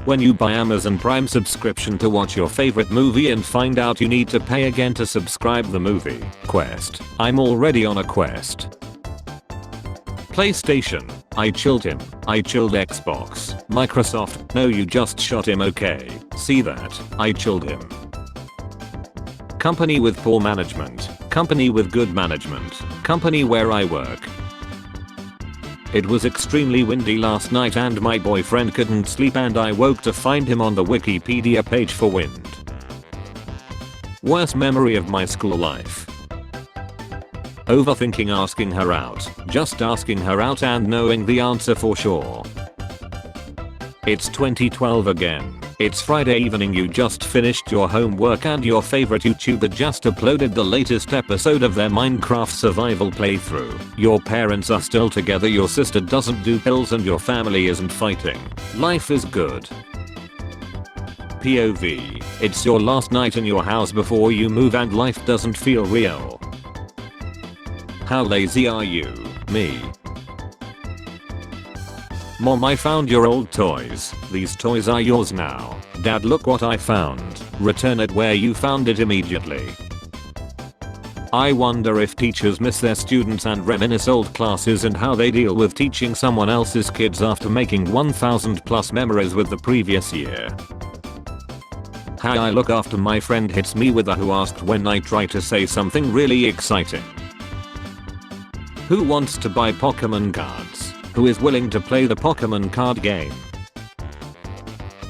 When you buy Amazon Prime subscription to watch your favorite movie and find out you need to pay again to subscribe the movie. Quest. I'm already on a quest. PlayStation. I chilled him. I chilled Xbox. Microsoft. No, you just shot him. Okay. See that? I chilled him. Company with poor management. Company with good management. Company where I work. It was extremely windy last night and my boyfriend couldn't sleep and I woke to find him on the Wikipedia page for wind. Worst memory of my school life. Overthinking asking her out, just asking her out and knowing the answer for sure. It's 2012 again. It's Friday evening, you just finished your homework and your favorite YouTuber just uploaded the latest episode of their Minecraft survival playthrough. Your parents are still together, your sister doesn't do pills and your family isn't fighting. Life is good. POV. It's your last night in your house before you move and life doesn't feel real. How lazy are you? Me. Mom, I found your old toys. These toys are yours now. Dad, look what I found. Return it where you found it immediately. I wonder if teachers miss their students and reminisce old classes and how they deal with teaching someone else's kids after making 1000 plus memories with the previous year. How I look after my friend hits me with a who asked when I try to say something really exciting. Who wants to buy Pokemon cards? Who is willing to play the Pokemon card game?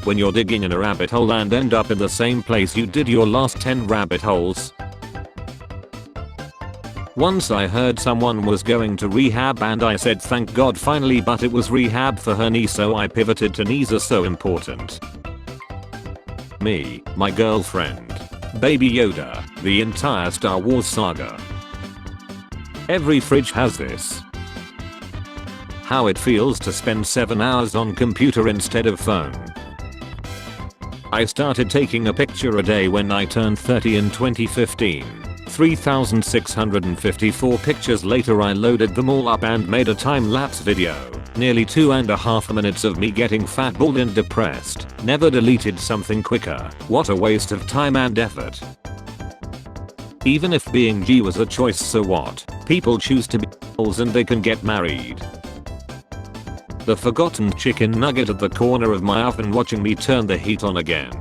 When you're digging in a rabbit hole and end up in the same place you did your last 10 rabbit holes. Once I heard someone was going to rehab and I said thank God finally, but it was rehab for her knee, so I pivoted to knees are so important. Me, my girlfriend, Baby Yoda, the entire Star Wars saga. Every fridge has this. How it feels to spend 7 hours on computer instead of phone. I started taking a picture a day when I turned 30 in 2015. 3,654 pictures later I loaded them all up and made a time-lapse video. Nearly 2.5 minutes of me getting fat, bald and depressed. Never deleted something quicker. What a waste of time and effort. Even if being G was a choice, so what? People choose to be assholes and they can get married. The forgotten chicken nugget at the corner of my oven watching me turn the heat on again.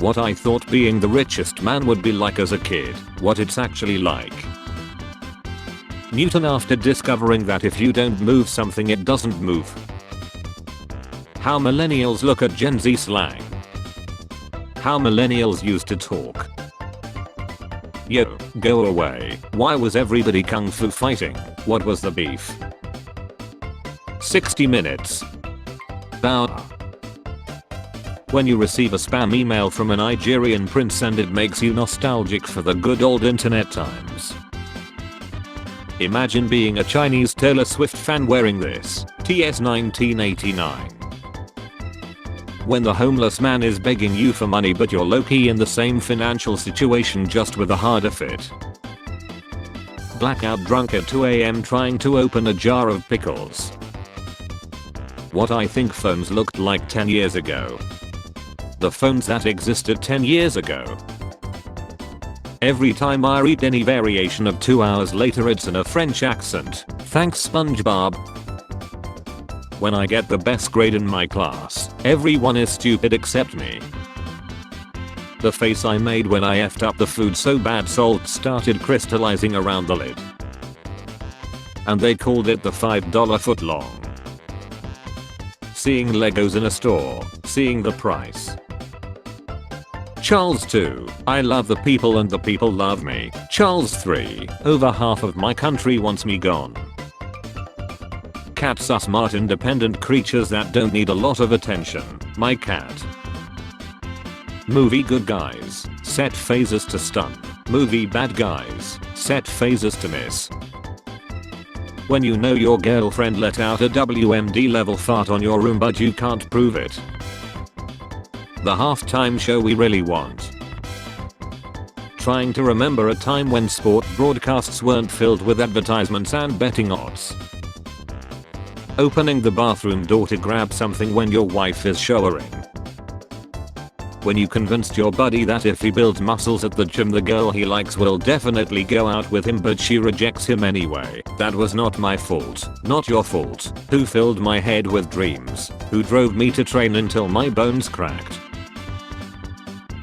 What I thought being the richest man would be like as a kid, what it's actually like. Newton after discovering that if you don't move something it doesn't move. How millennials look at Gen Z slang. How millennials used to talk. Yo, go away. Why was everybody kung fu fighting? What was the beef? 60 minutes. When you receive a spam email from a Nigerian prince and it makes you nostalgic for the good old internet times. Imagine being a Chinese Taylor Swift fan wearing this. TS 1989. When the homeless man is begging you for money but you're low-key in the same financial situation just with a harder fit. Blackout drunk at 2 AM trying to open a jar of pickles. What I think phones looked like 10 years ago. The phones that existed 10 years ago. Every time I read any variation of 2 hours later it's in a French accent. Thanks SpongeBob. When I get the best grade in my class, everyone is stupid except me. The face I made when I effed up the food so bad salt started crystallizing around the lid. And they called it the $5 footlong. Seeing Legos in a store, seeing the price. Charles 2, I love the people and the people love me. Charles 3, over half of my country wants me gone. Cats are smart independent creatures that don't need a lot of attention. My cat. Movie good guys, set phases to stun. Movie bad guys, set phases to miss. When you know your girlfriend let out a WMD level fart on your room but you can't prove it. The halftime show we really want. Trying to remember a time when sport broadcasts weren't filled with advertisements and betting odds. Opening the bathroom door to grab something when your wife is showering. When you convinced your buddy that if he builds muscles at the gym the girl he likes will definitely go out with him but she rejects him anyway. That was not my fault. Not your fault. Who filled my head with dreams? Who drove me to train until my bones cracked?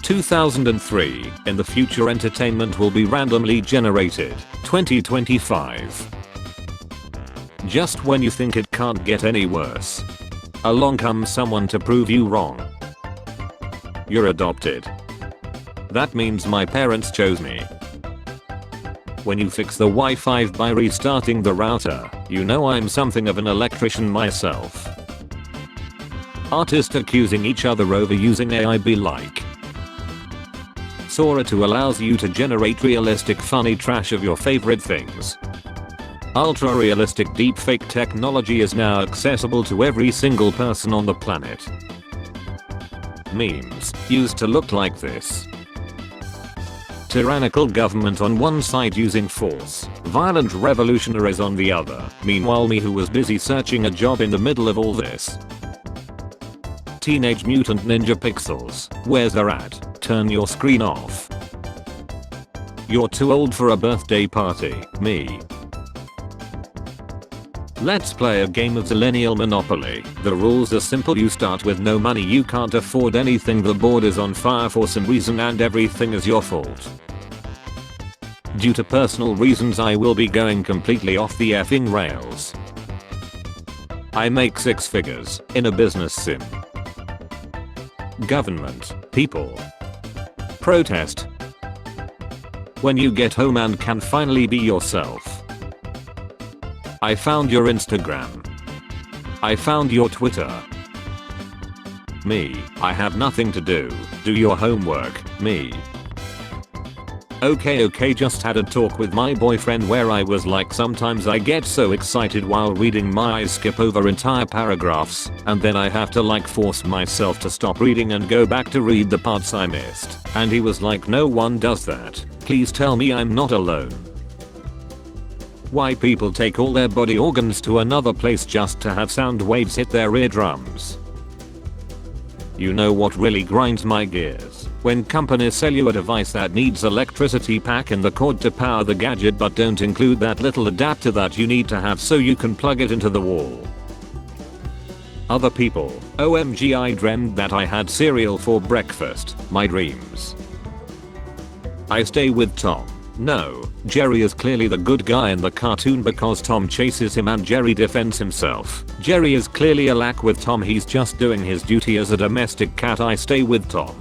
2003. In the future entertainment will be randomly generated. 2025. Just when you think it can't get any worse, along comes someone to prove you wrong. You're adopted. That means my parents chose me. When you fix the Wi-Fi by restarting the router, you know I'm something of an electrician myself. Artists accusing each other over using AI be like. Sora 2 allows you to generate realistic funny trash of your favorite things. Ultra realistic deepfake technology is now accessible to every single person on the planet. Memes used to look like this. Tyrannical government on one side using force, violent revolutionaries on the other. Meanwhile me who was busy searching a job in the middle of all this. Teenage Mutant Ninja Pixels, where's the rat? Turn your screen off. You're too old for a birthday party, me. Let's play a game of Zillennial Monopoly. The rules are simple, you start with no money, you can't afford anything, the board is on fire for some reason and everything is your fault. Due to personal reasons I will be going completely off the effing rails. I make 6 figures in a business sim. Government, people. Protest. When you get home and can finally be yourself. I found your Instagram. I found your Twitter. Me, I have nothing to do. Do your homework, me. Okay, just had a talk with my boyfriend where I was like sometimes I get so excited while reading my eyes skip over entire paragraphs and then I have to like force myself to stop reading and go back to read the parts I missed. And he was like, no one does that. Please tell me I'm not alone. Why people take all their body organs to another place just to have sound waves hit their eardrums. You know what really grinds my gears? When companies sell you a device that needs electricity pack and the cord to power the gadget but don't include that little adapter that you need to have so you can plug it into the wall. Other people, OMG I dreamed that I had cereal for breakfast, my dreams. I stay with Tom. No, Jerry is clearly the good guy in the cartoon because Tom chases him and Jerry defends himself. Jerry is clearly a lack with Tom, he's just doing his duty as a domestic cat. I stay with Tom.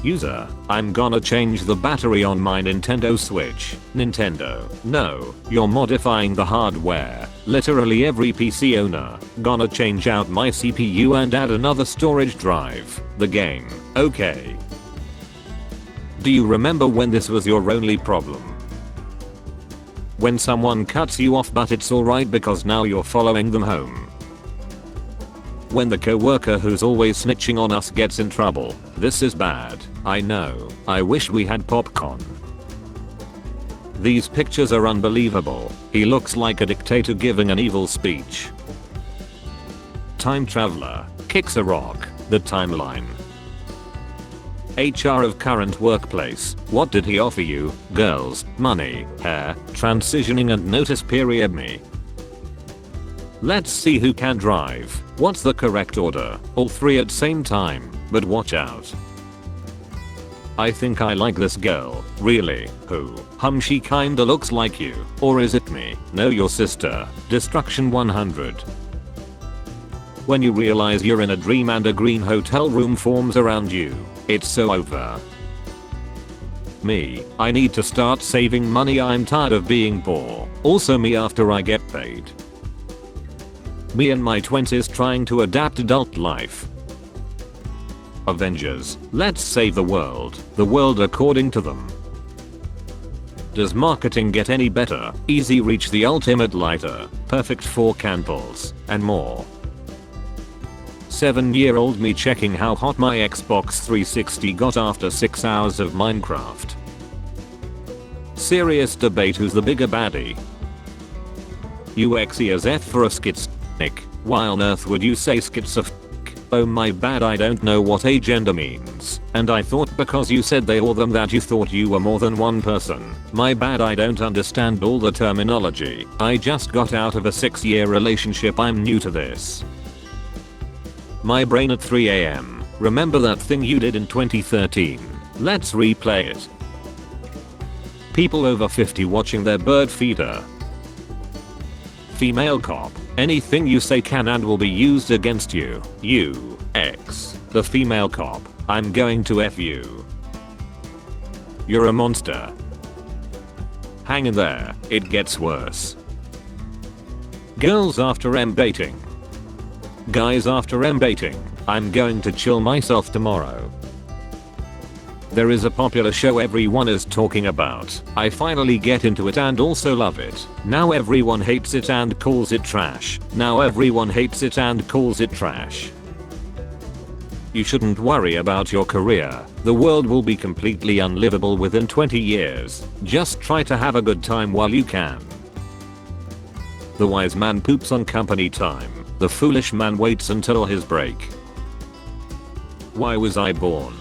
User, I'm gonna change the battery on my Nintendo Switch. Nintendo, no, you're modifying the hardware. Literally every PC owner. Gonna change out my CPU and add another storage drive. The game, okay. Do you remember when this was your only problem? When someone cuts you off but it's alright because now you're following them home. When the coworker who's always snitching on us gets in trouble. This is bad, I know, I wish we had popcorn. These pictures are unbelievable, he looks like a dictator giving an evil speech. Time traveler, kicks a rock, the timeline. HR of current workplace, what did he offer you? Girls, money, hair, transitioning and notice period me. Let's see who can drive. What's the correct order? All 3 at same time, but watch out. I think I like this girl. Really? Who? She kinda looks like you. Or is it me? No, your sister. Destruction 100. When you realize you're in a dream and a green hotel room forms around you. It's so over. Me, I need to start saving money, I'm tired of being poor. Also me after I get paid. Me in my 20s trying to adapt adult life. Avengers, let's save the world according to them. Does marketing get any better? Easy reach, the ultimate lighter, perfect for candles, and more. 7-year-old me checking how hot my Xbox 360 got after 6 hours of Minecraft. Serious debate who's the bigger baddie. UXE as F for a schizophrenic. Why on earth would you say schizophrenic? Oh my bad, I don't know what agender means. And I thought because you said they or them that you thought you were more than one person. My bad, I don't understand all the terminology. I just got out of a 6-year relationship, I'm new to this. My brain at 3 AM. Remember that thing you did in 2013? Let's replay it. People over 50 watching their bird feeder. Female cop. Anything you say can and will be used against you. You, X, the female cop. I'm going to F you. You're a monster. Hang in there, it gets worse. Girls after M-baiting. Guys after M-baiting. I'm going to chill myself tomorrow. There is a popular show everyone is talking about. I finally get into it and also love it. Now everyone hates it and calls it trash. Now everyone hates it and calls it trash. You shouldn't worry about your career. The world will be completely unlivable within 20 years. Just try to have a good time while you can. The wise man poops on company time. The foolish man waits until his break. Why was I born?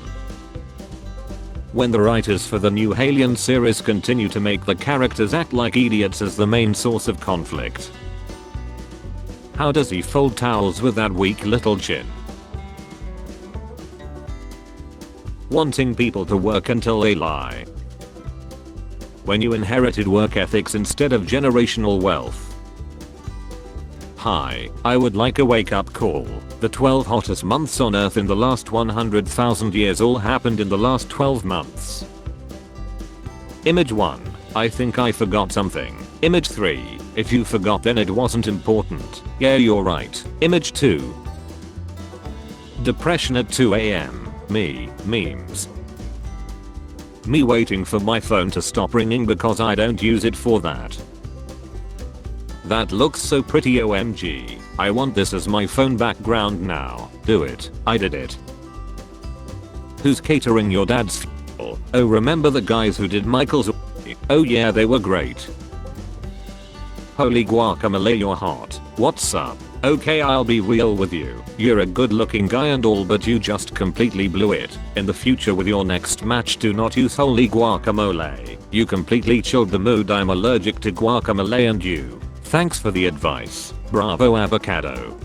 When the writers for the new Alien series continue to make the characters act like idiots as the main source of conflict. How does he fold towels with that weak little chin? Wanting people to work until they lie. When you inherited work ethics instead of generational wealth. Hi, I would like a wake-up call. The 12 hottest months on Earth in the last 100,000 years all happened in the last 12 months. Image 1. I think I forgot something. Image 3. If you forgot then it wasn't important. Yeah, you're right. Image 2. Depression at 2 AM. Me. Memes. Me waiting for my phone to stop ringing because I don't use it for that. That looks so pretty, OMG. I want this as my phone background now. Do it. I did it. Who's catering your dad's funeral? Oh, remember the guys who did Michael's? Oh yeah, they were great. Holy guacamole, you're hot. What's up? Okay, I'll be real with you. You're a good looking guy and all, but you just completely blew it. In the future with your next match, do not use holy guacamole. You completely chilled the mood. I'm allergic to guacamole and you. Thanks for the advice. Bravo avocado.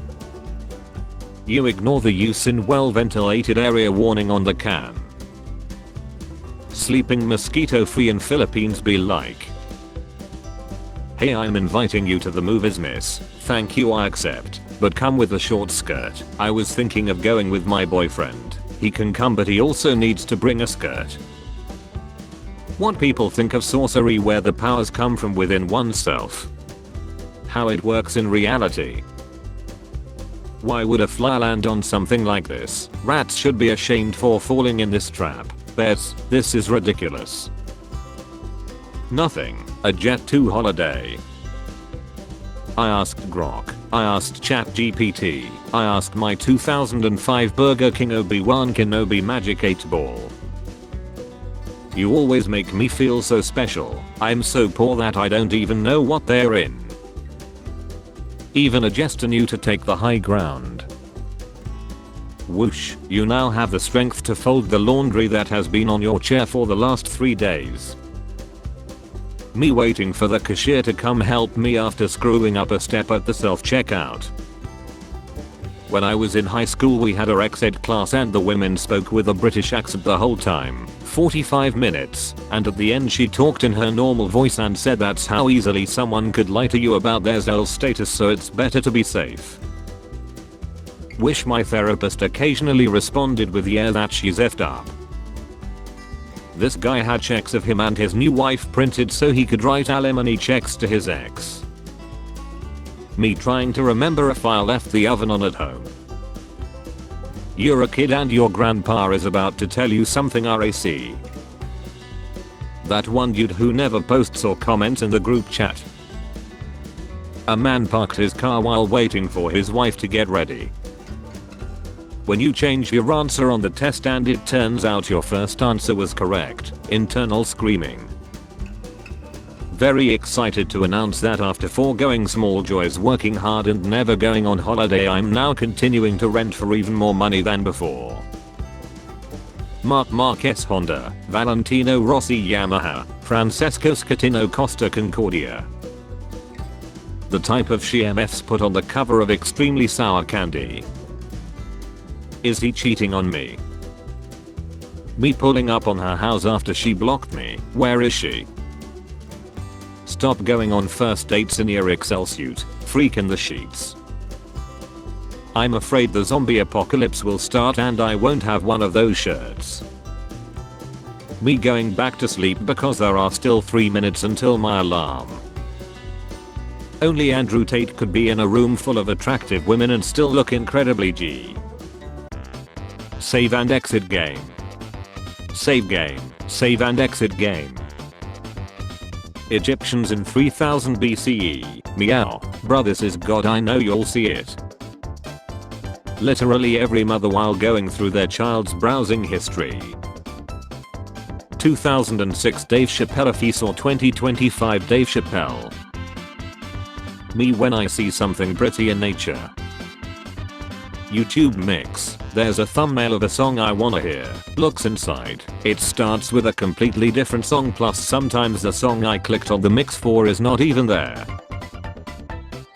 You ignore the use in well ventilated area warning on the can. Sleeping mosquito free in Philippines be like. Hey, I'm inviting you to the movies, miss. Thank you, I accept. But come with a short skirt. I was thinking of going with my boyfriend. He can come but he also needs to bring a skirt. What people think of sorcery where the powers come from within oneself. How it works in reality. Why would a fly land on something like this? Rats should be ashamed for falling in this trap. This is ridiculous. Nothing. A Jet 2 holiday. I asked Grok. I asked ChatGPT. I asked my 2005 Burger King Obi-Wan Kenobi Magic 8 Ball. You always make me feel so special. I'm so poor that I don't even know what they're in. Even a jester knew to take the high ground. Whoosh, you now have the strength to fold the laundry that has been on your chair for the last 3 days. Me waiting for the cashier to come help me after screwing up a step at the self-checkout. When I was in high school we had our ex-ed class and the women spoke with a British accent the whole time, 45 minutes, and at the end she talked in her normal voice and said that's how easily someone could lie to you about their Zell status, so it's better to be safe. Wish my therapist occasionally responded with yeah, that she's effed up. This guy had checks of him and his new wife printed so he could write alimony checks to his ex. Me trying to remember if I left the oven on at home. You're a kid and your grandpa is about to tell you something RAC. That one dude who never posts or comments in the group chat. A man parked his car while waiting for his wife to get ready. When you change your answer on the test and it turns out your first answer was correct, internal screaming. very excited to announce that after foregoing small joys, working hard and never going on holiday, I'm now continuing to rent for even more money than before. Marc Marquez Honda, Valentino Rossi Yamaha, Francesco Scatino Costa Concordia. The type of SheMFs put on the cover of extremely sour candy. Is he cheating on me? Me pulling up on her house after she blocked me. Where is she? Stop going on first dates in your Excel suit. Freak in the sheets. I'm afraid the zombie apocalypse will start and I won't have one of those shirts. Me going back to sleep because there are still 3 minutes until my alarm. Only Andrew Tate could be in a room full of attractive women and still look incredibly G. Save and exit game. Save game. Save and exit game. Egyptians in 3000 BCE. Meow. Bruh, this is God, I know you'll see it. Literally every mother while going through their child's browsing history. 2006 Dave Chappelle Feast or 2025 Dave Chappelle. Me when I see something pretty in nature. YouTube mix. There's a thumbnail of a song I wanna hear. Looks inside. It starts with a completely different song, plus sometimes the song I clicked on the mix for is not even there.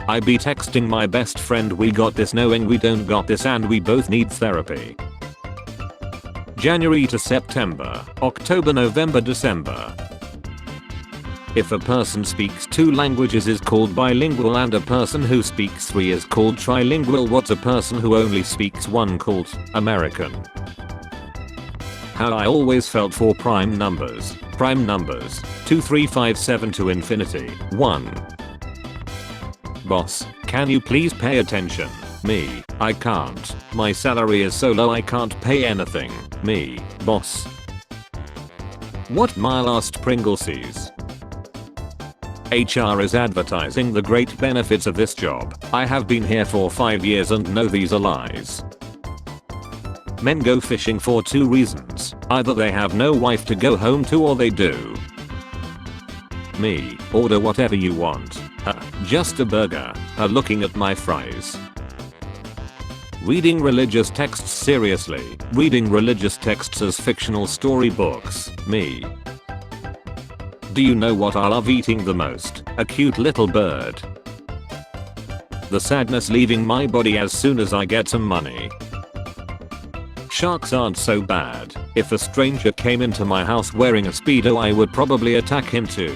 I be texting my best friend we got this knowing we don't got this and we both need therapy. January to September, October, November, December. If a person speaks 2 languages is called bilingual and a person who speaks 3 is called trilingual. What's a person who only speaks 1 called? American. How I always felt for prime numbers. Prime numbers. 2 3 5 7 to infinity. 1. Boss, can you please pay attention? Me, I can't. My salary is so low I can't pay anything. Me, boss. What my last Pringle sees? HR is advertising the great benefits of this job. I have been here for 5 years and know these are lies. Men go fishing for 2 reasons. Either they have no wife to go home to or they do. Me, order whatever you want. Just a burger. Looking at my fries. Reading religious texts seriously. Reading religious texts as fictional storybooks. Me. Do you know what I love eating the most? A cute little bird. The sadness leaving my body as soon as I get some money. Sharks aren't so bad. If a stranger came into my house wearing a Speedo I would probably attack him too.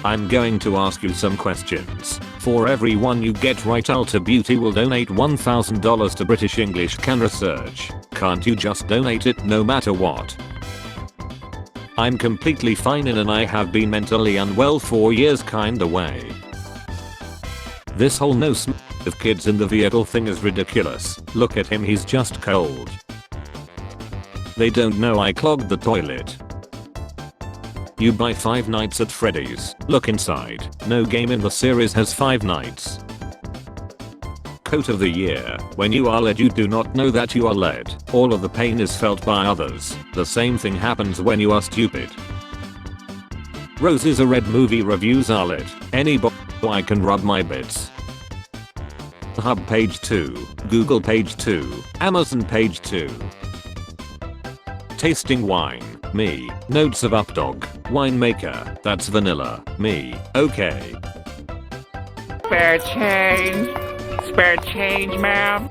I'm going to ask you some questions. For every one you get right, Ulta Beauty will donate $1,000 to British English Can Research. Can't you just donate it no matter what? I'm completely fine and I have been mentally unwell for years kinda way. This whole no sm of kids in the vehicle thing is ridiculous. Look at him, he's just cold. They don't know I clogged the toilet. You buy 5 Nights at Freddy's. Look inside. No game in the series has 5 nights. Quote of the year. When you are led you do not know that you are led. All of the pain is felt by others. The same thing happens when you are stupid. Roses are red. Movie reviews are lit. Anybody I can rub my bits. Hub page 2. Google page 2. Amazon page 2. Tasting wine. Me. Notes of Updog. Winemaker. That's vanilla. Me. Okay. Spare change. Spare change, ma'am.